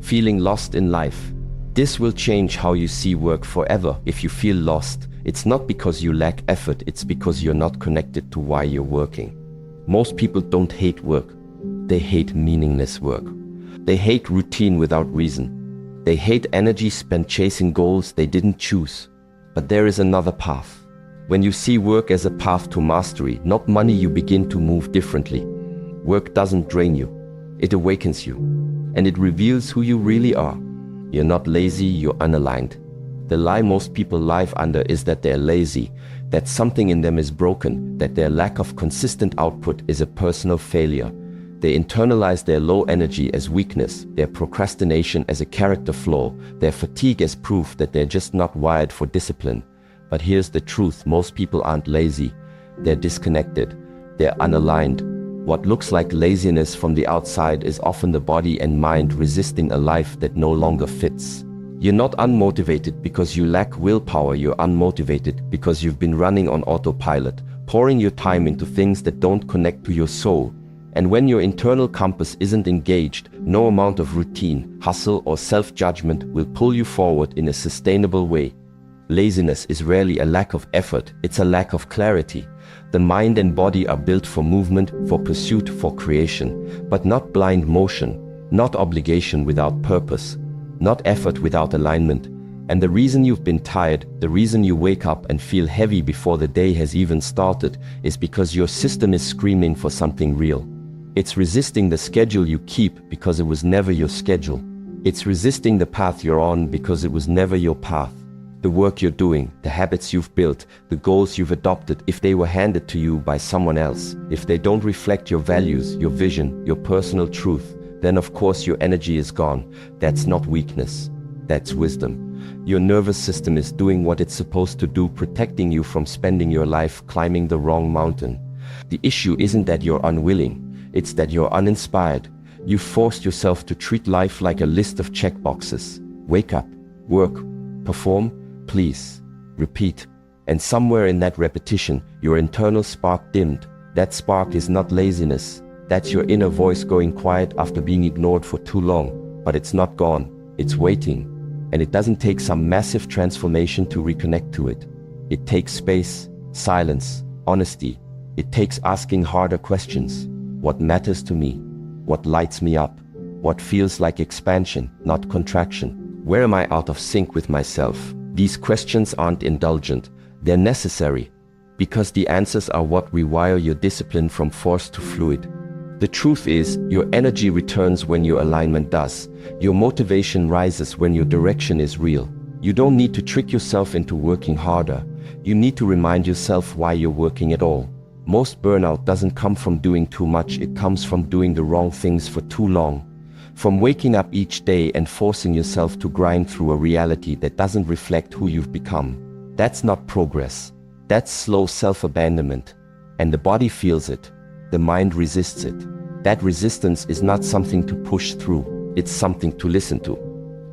feeling lost in life. This will change how you see work forever. If you feel lost, it's not because you lack effort, it's because you're not connected to why you're working. Most people don't hate work. They hate meaningless work. They hate routine without reason. They hate energy spent chasing goals they didn't choose. But there is another path. When you see work as a path to mastery, not money, you begin to move differently. Work doesn't drain you. It awakens you. And it reveals who you really are. You're not lazy, you're unaligned. The lie most people live under is that they're lazy, that something in them is broken, that their lack of consistent output is a personal failure. They internalize their low energy as weakness, their procrastination as a character flaw, their fatigue as proof that they're just not wired for discipline. But here's the truth, most people aren't lazy. They're disconnected. They're unaligned. What looks like laziness from the outside is often the body and mind resisting a life that no longer fits. You're not unmotivated because you lack willpower, you're unmotivated because you've been running on autopilot, pouring your time into things that don't connect to your soul. And when your internal compass isn't engaged, no amount of routine, hustle, or self-judgment will pull you forward in a sustainable way. Laziness is rarely a lack of effort, it's a lack of clarity. The mind and body are built for movement, for pursuit, for creation, but not blind motion, not obligation without purpose, not effort without alignment. And the reason you've been tired, the reason you wake up and feel heavy before the day has even started, is because your system is screaming for something real. It's resisting the schedule you keep because it was never your schedule. It's resisting the path you're on because it was never your path. The work you're doing, the habits you've built, the goals you've adopted, if they were handed to you by someone else, if they don't reflect your values, your vision, your personal truth, then of course your energy is gone. That's not weakness, that's wisdom. Your nervous system is doing what it's supposed to do, protecting you from spending your life climbing the wrong mountain. The issue isn't that you're unwilling, it's that you're uninspired. You've forced yourself to treat life like a list of checkboxes. Wake up, work, perform, please, repeat. And somewhere in that repetition, your internal spark dimmed. That spark is not laziness. That's your inner voice going quiet after being ignored for too long. But it's not gone. It's waiting. And it doesn't take some massive transformation to reconnect to it. It takes space, silence, honesty. It takes asking harder questions. What matters to me? What lights me up? What feels like expansion, not contraction? Where am I out of sync with myself? These questions aren't indulgent, they're necessary, because the answers are what rewire your discipline from force to fluid. The truth is, your energy returns when your alignment does. Your motivation rises when your direction is real. You don't need to trick yourself into working harder. You need to remind yourself why you're working at all. Most burnout doesn't come from doing too much, it comes from doing the wrong things for too long. From waking up each day and forcing yourself to grind through a reality that doesn't reflect who you've become. That's not progress. That's slow self-abandonment. And the body feels it. The mind resists it. That resistance is not something to push through. It's something to listen to.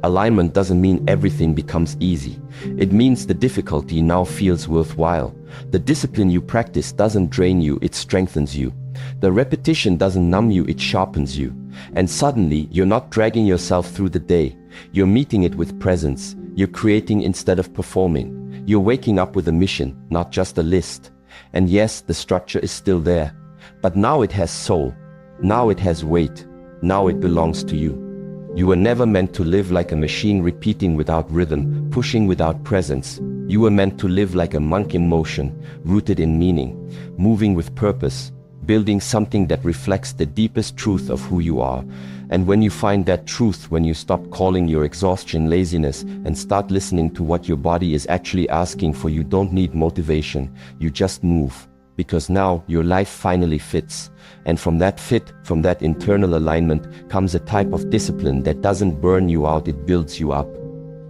Alignment doesn't mean everything becomes easy. It means the difficulty now feels worthwhile. The discipline you practice doesn't drain you, it strengthens you. The repetition doesn't numb you, it sharpens you. And suddenly, you're not dragging yourself through the day. You're meeting it with presence. You're creating instead of performing. You're waking up with a mission, not just a list. And yes, the structure is still there. But now it has soul. Now it has weight. Now it belongs to you. You were never meant to live like a machine, repeating without rhythm, pushing without presence. You were meant to live like a monk in motion, rooted in meaning, moving with purpose, building something that reflects the deepest truth of who you are. And when you find that truth, when you stop calling your exhaustion laziness and start listening to what your body is actually asking for, you don't need motivation, you just move. Because now your life finally fits. And from that fit, from that internal alignment, comes a type of discipline that doesn't burn you out, it builds you up.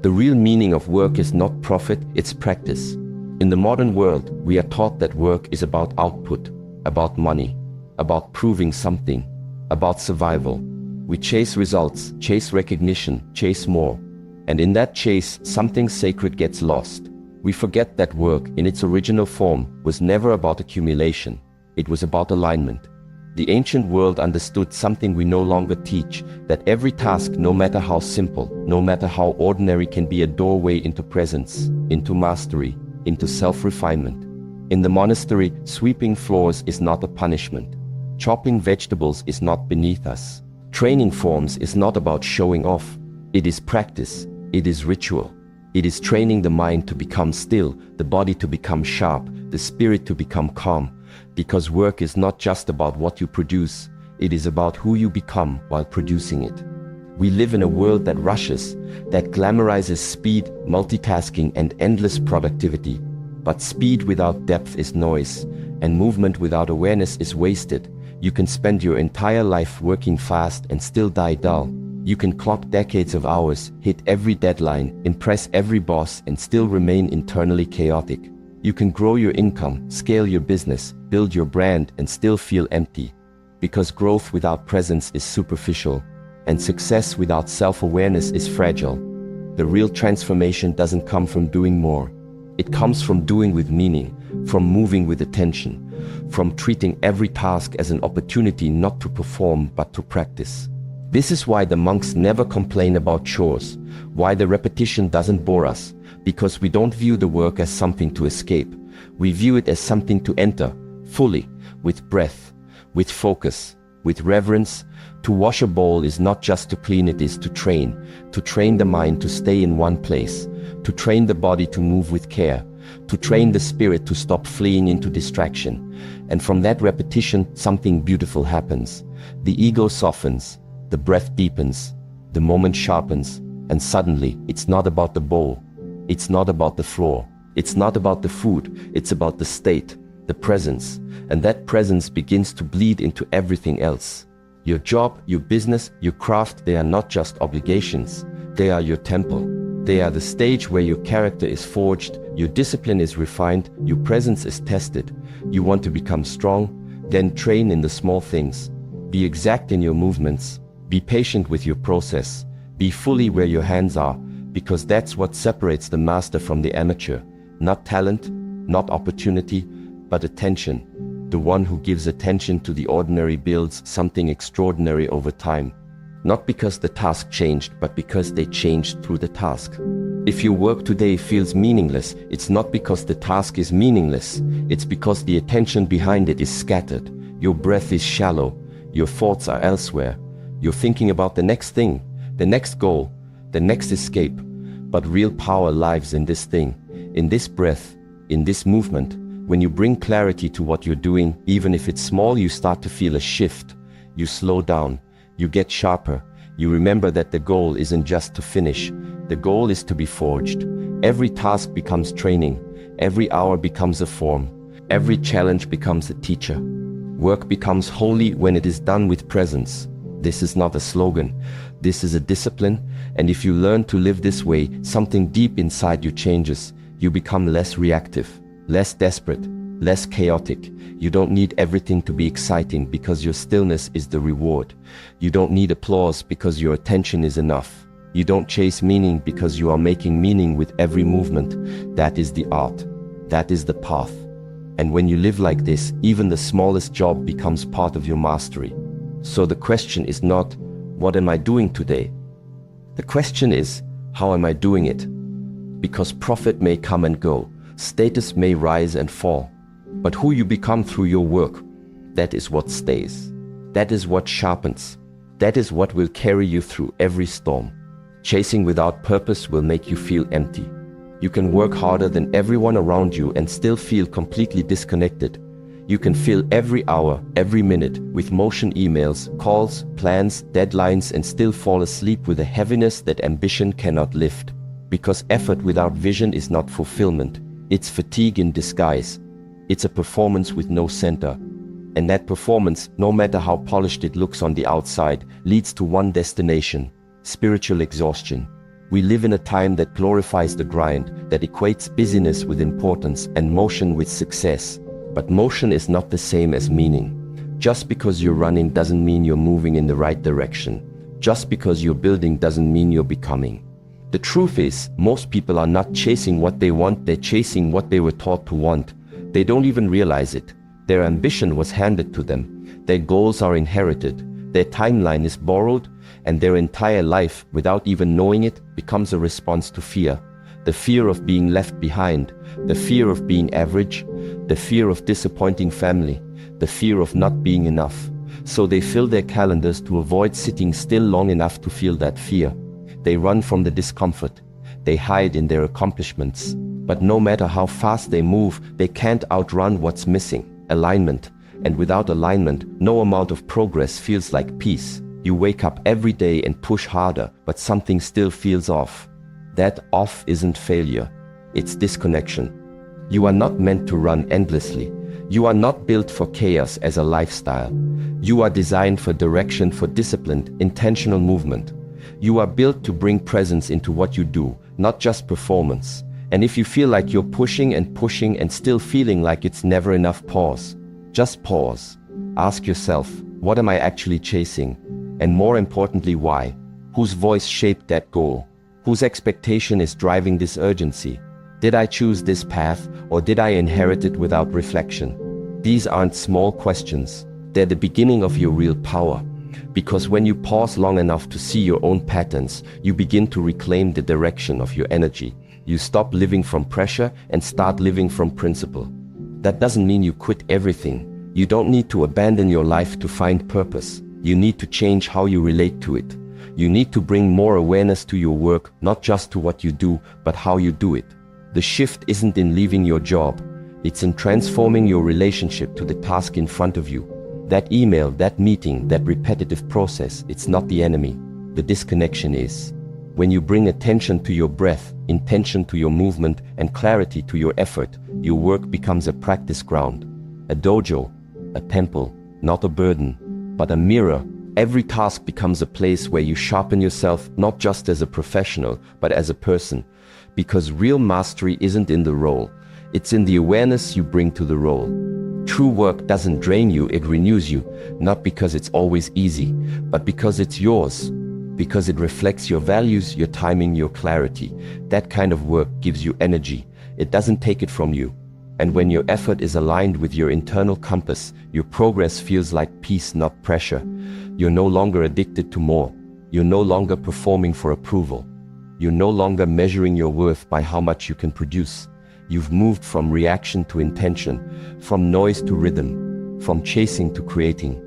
The real meaning of work is not profit, it's practice. In the modern world, we are taught that work is about output, about money, about proving something, about survival. We chase results, chase recognition, chase more. And in that chase, something sacred gets lost. We forget that work, in its original form, was never about accumulation. It was about alignment. The ancient world understood something we no longer teach, that every task, no matter how simple, no matter how ordinary, can be a doorway into presence, into mastery, into self-refinement. In the monastery, sweeping floors is not a punishment. Chopping vegetables is not beneath us. Training forms is not about showing off. It is practice. It is ritual. It is training the mind to become still, the body to become sharp, the spirit to become calm. Because work is not just about what you produce, it is about who you become while producing it. We live in a world that rushes, that glamorizes speed, multitasking, and endless productivity. But speed without depth is noise, and movement without awareness is wasted. You can spend your entire life working fast and still die dull. You can clock decades of hours, hit every deadline, impress every boss, and still remain internally chaotic. You can grow your income, scale your business, build your brand, and still feel empty. Because growth without presence is superficial, and success without self-awareness is fragile. The real transformation doesn't come from doing more. It comes from doing with meaning, from moving with attention, from treating every task as an opportunity not to perform but to practice. This is why the monks never complain about chores, why the repetition doesn't bore us, because we don't view the work as something to escape. We view it as something to enter, fully, with breath, with focus, with reverence. To wash a bowl is not just to clean, it is to train the mind to stay in one place, to train the body to move with care, to train the spirit to stop fleeing into distraction. And from that repetition, something beautiful happens. The ego softens, the breath deepens, the moment sharpens, and suddenly it's not about the bowl, it's not about the floor, it's not about the food, it's about the state, the presence, and that presence begins to bleed into everything else. Your job, your business, your craft, they are not just obligations, they are your temple. They are the stage where your character is forged, your discipline is refined, your presence is tested. You want to become strong? Then train in the small things. Be exact in your movements. Be patient with your process. Be fully where your hands are, because that's what separates the master from the amateur. Not talent, not opportunity, but attention. The one who gives attention to the ordinary builds something extraordinary over time. Not because the task changed, but because they changed through the task. If your work today feels meaningless, it's not because the task is meaningless. It's because the attention behind it is scattered. Your breath is shallow. Your thoughts are elsewhere. You're thinking about the next thing, the next goal, the next escape. But real power lies in this thing, in this breath, in this movement. When you bring clarity to what you're doing, even if it's small, you start to feel a shift. You slow down. You get sharper. You remember that the goal isn't just to finish. The goal is to be forged. Every task becomes training. Every hour becomes a form. Every challenge becomes a teacher. Work becomes holy when it is done with presence. This is not a slogan. This is a discipline. And if you learn to live this way, something deep inside you changes. You become less reactive, less desperate, less chaotic. You don't need everything to be exciting because your stillness is the reward. You don't need applause because your attention is enough. You don't chase meaning because you are making meaning with every movement. That is the art. That is the path. And when you live like this, even the smallest job becomes part of your mastery. So the question is not, what am I doing today? The question is, how am I doing it? Because profit may come and go, status may rise and fall. But who you become through your work, that is what stays. That is what sharpens. That is what will carry you through every storm. Chasing without purpose will make you feel empty. You can work harder than everyone around you and still feel completely disconnected. You can fill every hour, every minute with motion, emails, calls, plans, deadlines, and still fall asleep with a heaviness that ambition cannot lift. Because effort without vision is not fulfillment. It's fatigue in disguise. It's a performance with no center. And that performance, no matter how polished it looks on the outside, leads to one destination: spiritual exhaustion. We live in a time that glorifies the grind, that equates busyness with importance and motion with success. But motion is not the same as meaning. Just because you're running doesn't mean you're moving in the right direction. Just because you're building doesn't mean you're becoming. The truth is, most people are not chasing what they want, they're chasing what they were taught to want. They don't even realize it. Their ambition was handed to them. Their goals are inherited, their timeline is borrowed, and their entire life, without even knowing it, becomes a response to fear. The fear of being left behind, the fear of being average, the fear of disappointing family, the fear of not being enough. So they fill their calendars to avoid sitting still long enough to feel that fear. They run from the discomfort. They hide in their accomplishments. But no matter how fast they move, they can't outrun what's missing: alignment. And without alignment, no amount of progress feels like peace. You wake up every day and push harder, but something still feels off. That off isn't failure, it's disconnection. You are not meant to run endlessly. You are not built for chaos as a lifestyle. You are designed for direction, for disciplined, intentional movement. You are built to bring presence into what you do, not just performance. And if you feel like you're pushing and still feeling like it's never enough, pause. Just pause. Ask yourself, what am I actually chasing? And more importantly, why? Whose voice shaped that goal? Whose expectation is driving this urgency? Did I choose this path, or did I inherit it without reflection? These aren't small questions. They're the beginning of your real power. Because when you pause long enough to see your own patterns, you begin to reclaim the direction of your energy. You stop living from pressure and start living from principle. That doesn't mean you quit everything. You don't need to abandon your life to find purpose. You need to change how you relate to it. You need to bring more awareness to your work, not just to what you do, but how you do it. The shift isn't in leaving your job. It's in transforming your relationship to the task in front of you. That email, that meeting, that repetitive process, it's not the enemy. The disconnection is. When you bring attention to your breath, intention to your movement, and clarity to your effort, your work becomes a practice ground. A dojo, a temple, not a burden, but a mirror. Every task becomes a place where you sharpen yourself, not just as a professional, but as a person. Because real mastery isn't in the role, it's in the awareness you bring to the role. True work doesn't drain you, it renews you, not because it's always easy, but because it's yours. Because it reflects your values, your timing, your clarity. That kind of work gives you energy. It doesn't take it from you. And when your effort is aligned with your internal compass, your progress feels like peace, not pressure. You're no longer addicted to more. You're no longer performing for approval. You're no longer measuring your worth by how much you can produce. You've moved from reaction to intention, from noise to rhythm, from chasing to creating.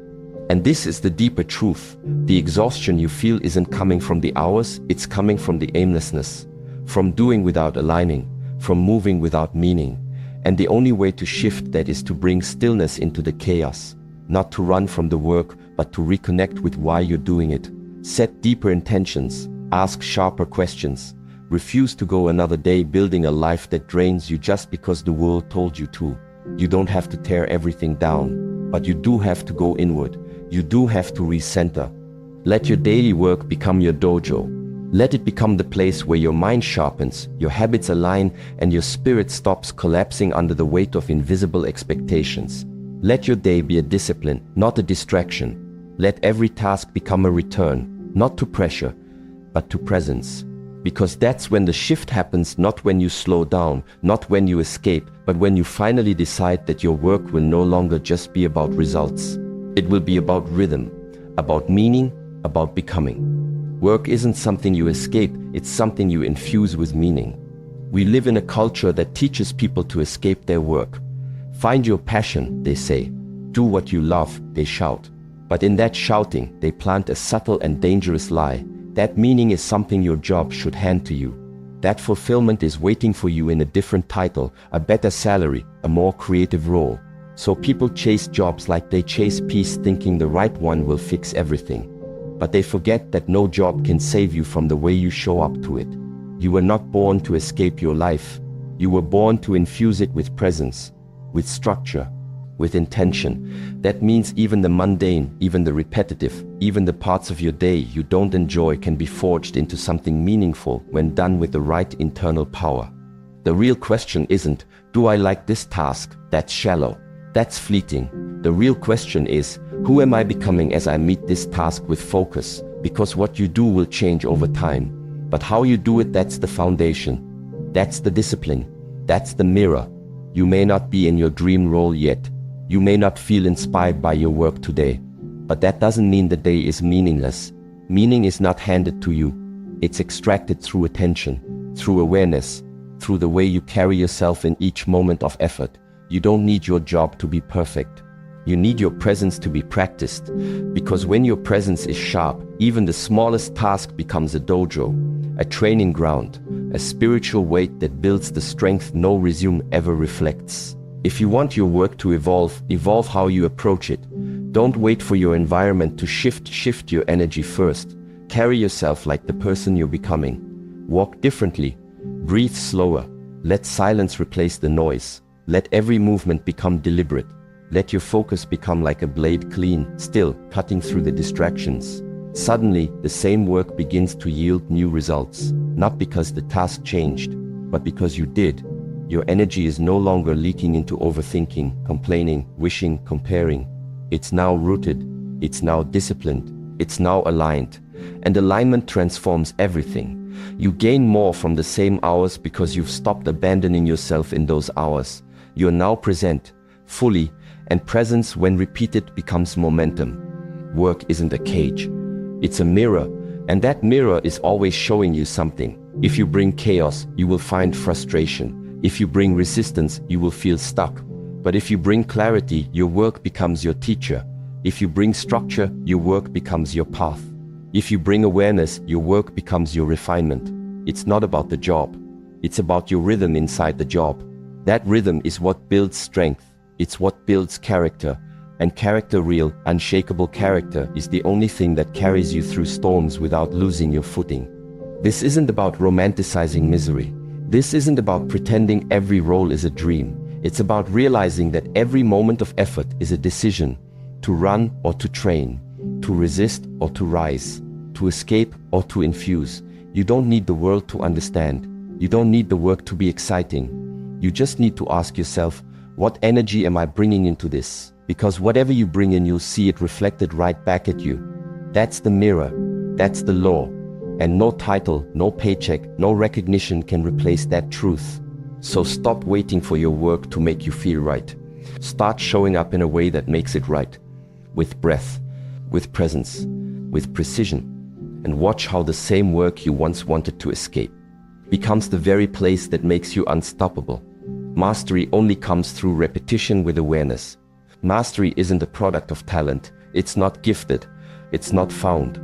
And this is the deeper truth. The exhaustion you feel isn't coming from the hours, it's coming from the aimlessness, from doing without aligning, from moving without meaning. And the only way to shift that is to bring stillness into the chaos, not to run from the work, but to reconnect with why you're doing it. Set deeper intentions, ask sharper questions. Refuse to go another day building a life that drains you just because the world told you to. You don't have to tear everything down, but you do have to go inward. You do have to recenter. Let your daily work become your dojo. Let it become the place where your mind sharpens, your habits align, and your spirit stops collapsing under the weight of invisible expectations. Let your day be a discipline, not a distraction. Let every task become a return, not to pressure, but to presence. Because that's when the shift happens, not when you slow down, not when you escape, but when you finally decide that your work will no longer just be about results. It will be about rhythm, about meaning, about becoming. Work isn't something you escape, it's something you infuse with meaning. We live in a culture that teaches people to escape their work. Find your passion, they say. Do what you love, they shout. But in that shouting, they plant a subtle and dangerous lie. That meaning is something your job should hand to you. That fulfillment is waiting for you in a different title, a better salary, a more creative role. So people chase jobs like they chase peace, thinking the right one will fix everything. But they forget that no job can save you from the way you show up to it. You were not born to escape your life. You were born to infuse it with presence, with structure, with intention. That means even the mundane, even the repetitive, even the parts of your day you don't enjoy can be forged into something meaningful when done with the right internal power. The real question isn't, do I like this task? That's shallow. That's fleeting. The real question is, who am I becoming as I meet this task with focus? Because what you do will change over time. But how you do it, that's the foundation. That's the discipline. That's the mirror. You may not be in your dream role yet, You may not feel inspired by your work today, but that doesn't mean the day is meaningless. Meaning is not handed to you. It's extracted through attention, through awareness, through the way you carry yourself in each moment of effort. You don't need your job to be perfect. You need your presence to be practiced, because when your presence is sharp, even the smallest task becomes a dojo, a training ground, a spiritual weight that builds the strength no resume ever reflects. If you want your work to evolve how you approach it. Don't wait for your environment to shift your energy first. Carry yourself like the person you're becoming. Walk differently. Breathe slower. Let silence replace the noise. Let every movement become deliberate. Let your focus become like a blade, clean, still, cutting through the distractions. Suddenly, the same work begins to yield new results. Not because the task changed, but because you did. Your energy is no longer leaking into overthinking, complaining, wishing, comparing. It's now rooted, it's now disciplined, it's now aligned. And alignment transforms everything. You gain more from the same hours because you've stopped abandoning yourself in those hours. You're now present, fully, and presence when repeated becomes momentum. Work isn't a cage, it's a mirror, and that mirror is always showing you something. If you bring chaos, you will find frustration. If you bring resistance, you will feel stuck. But if you bring clarity, your work becomes your teacher. If you bring structure, your work becomes your path. If you bring awareness, your work becomes your refinement. It's not about the job. It's about your rhythm inside the job. That rhythm is what builds strength. It's what builds character. And character, real, unshakable character, is the only thing that carries you through storms without losing your footing. This isn't about romanticizing misery. This isn't about pretending every role is a dream. It's about realizing that every moment of effort is a decision to run or to train, to resist or to rise, to escape or to infuse. You don't need the world to understand. You don't need the work to be exciting. You just need to ask yourself, what energy am I bringing into this? Because whatever you bring in, you'll see it reflected right back at you. That's the mirror. That's the law. And no title, no paycheck, no recognition can replace that truth. So stop waiting for your work to make you feel right. Start showing up in a way that makes it right. With breath, with presence, with precision. And watch how the same work you once wanted to escape becomes the very place that makes you unstoppable. Mastery only comes through repetition with awareness. Mastery isn't a product of talent. It's not gifted. It's not found.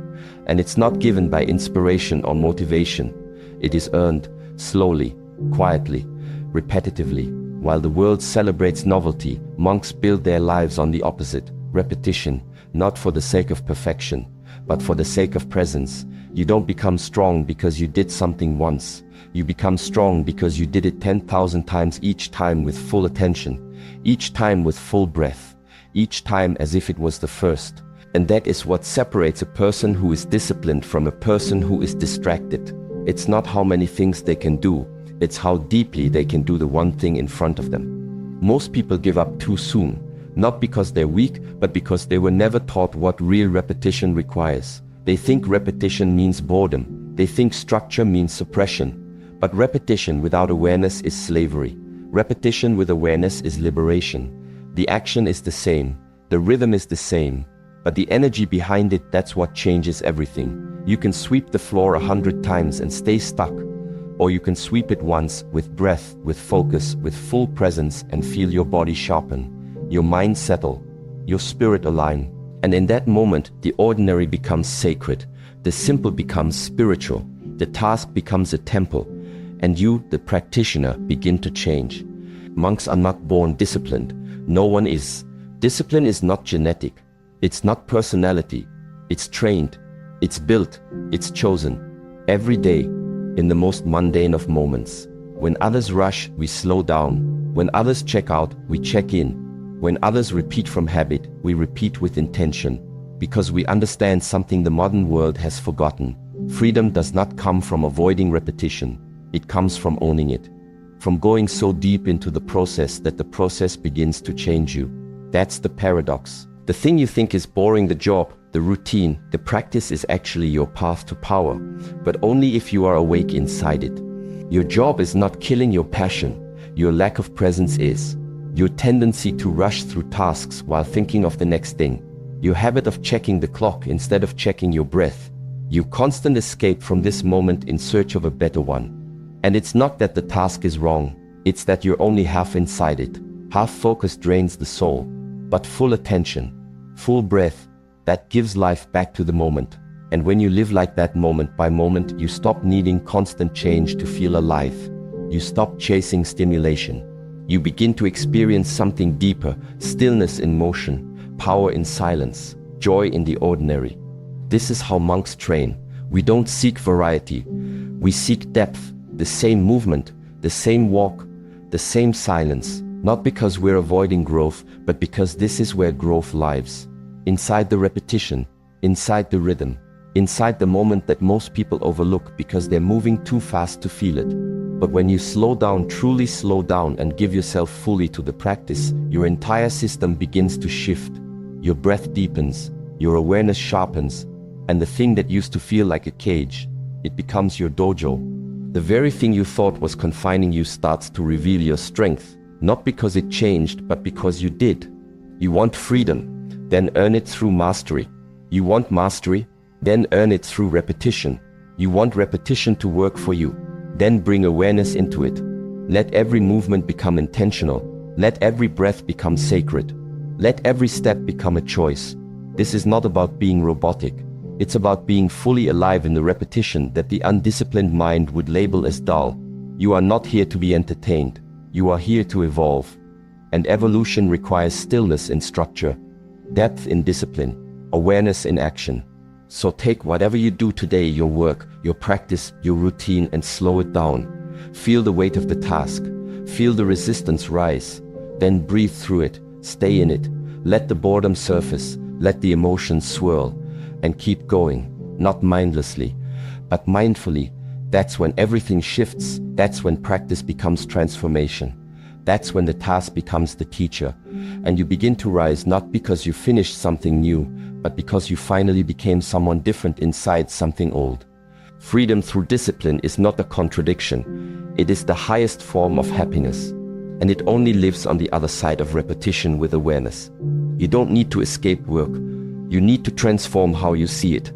And it's not given by inspiration or motivation. It is earned slowly, quietly, repetitively. While the world celebrates novelty, monks build their lives on the opposite, repetition, not for the sake of perfection, but for the sake of presence. You don't become strong because you did something once. You become strong because you did it 10,000 times, each time with full attention, each time with full breath, each time as if it was the first. And that is what separates a person who is disciplined from a person who is distracted. It's not how many things they can do, it's how deeply they can do the one thing in front of them. Most people give up too soon, not because they're weak, but because they were never taught what real repetition requires. They think repetition means boredom. They think structure means suppression. But repetition without awareness is slavery. Repetition with awareness is liberation. The action is the same. The rhythm is the same. But the energy behind it, that's what changes everything. You can sweep the floor 100 times and stay stuck. Or you can sweep it once with breath, with focus, with full presence, and feel your body sharpen, your mind settle, your spirit align. And in that moment, the ordinary becomes sacred. The simple becomes spiritual. The task becomes a temple. And you, the practitioner, begin to change. Monks are not born disciplined. No one is. Discipline is not genetic. It's not personality. It's trained. It's built. It's chosen. Every day, in the most mundane of moments. When others rush, we slow down. When others check out, we check in. When others repeat from habit, we repeat with intention. Because we understand something the modern world has forgotten. Freedom does not come from avoiding repetition. It comes from owning it. From going so deep into the process that the process begins to change you. That's the paradox. The thing you think is boring, the job, the routine, the practice, is actually your path to power, but only if you are awake inside it. Your job is not killing your passion. Your lack of presence is. your tendency to rush through tasks while thinking of the next thing, your habit of checking the clock instead of checking your breath, your constant escape from this moment in search of a better one. And it's not that the task is wrong, it's that you're only half inside it. Half focus drains the soul, but full attention, full breath, that gives life back to the moment. And when you live like that moment by moment, you stop needing constant change to feel alive. You stop chasing stimulation. You begin to experience something deeper, stillness in motion, power in silence, joy in the ordinary. This is how monks train. We don't seek variety. We seek depth, the same movement, the same walk, the same silence, not because we're avoiding growth, but because this is where growth lives. Inside the repetition, inside the rhythm, inside the moment that most people overlook because they're moving too fast to feel it. But when you slow down, truly slow down, and give yourself fully to the practice, your entire system begins to shift. Your breath deepens, your awareness sharpens, and the thing that used to feel like a cage, it becomes your dojo. The very thing you thought was confining you starts to reveal your strength, not because it changed, but because you did. You want freedom, then earn it through mastery. You want mastery, then earn it through repetition. You want repetition to work for you, then bring awareness into it. Let every movement become intentional. Let every breath become sacred. Let every step become a choice. This is not about being robotic. It's about being fully alive in the repetition that the undisciplined mind would label as dull. You are not here to be entertained. You are here to evolve. And evolution requires stillness in structure, depth in discipline, awareness in action. So take whatever you do today, your work, your practice, your routine, and slow it down. Feel the weight of the task. Feel the resistance rise. Then breathe through it. Stay in it. Let the boredom surface. Let the emotions swirl. And keep going, not mindlessly, but mindfully. That's when everything shifts. That's when practice becomes transformation. That's when the task becomes the teacher. And you begin to rise not because you finished something new, but because you finally became someone different inside something old. Freedom through discipline is not a contradiction. It is the highest form of happiness. And it only lives on the other side of repetition with awareness. You don't need to escape work. You need to transform how you see it.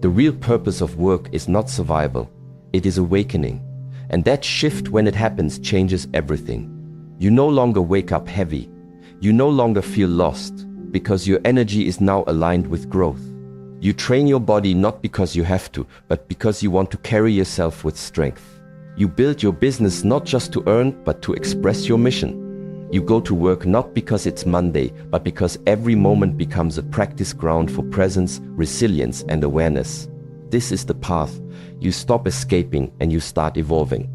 The real purpose of work is not survival. It is awakening. And that shift, when it happens, changes everything. You no longer wake up heavy. You no longer feel lost, because your energy is now aligned with growth. You train your body not because you have to, but because you want to carry yourself with strength. You build your business not just to earn, but to express your mission. You go to work not because it's Monday, but because every moment becomes a practice ground for presence, resilience, and awareness. This is the path. You stop escaping and you start evolving.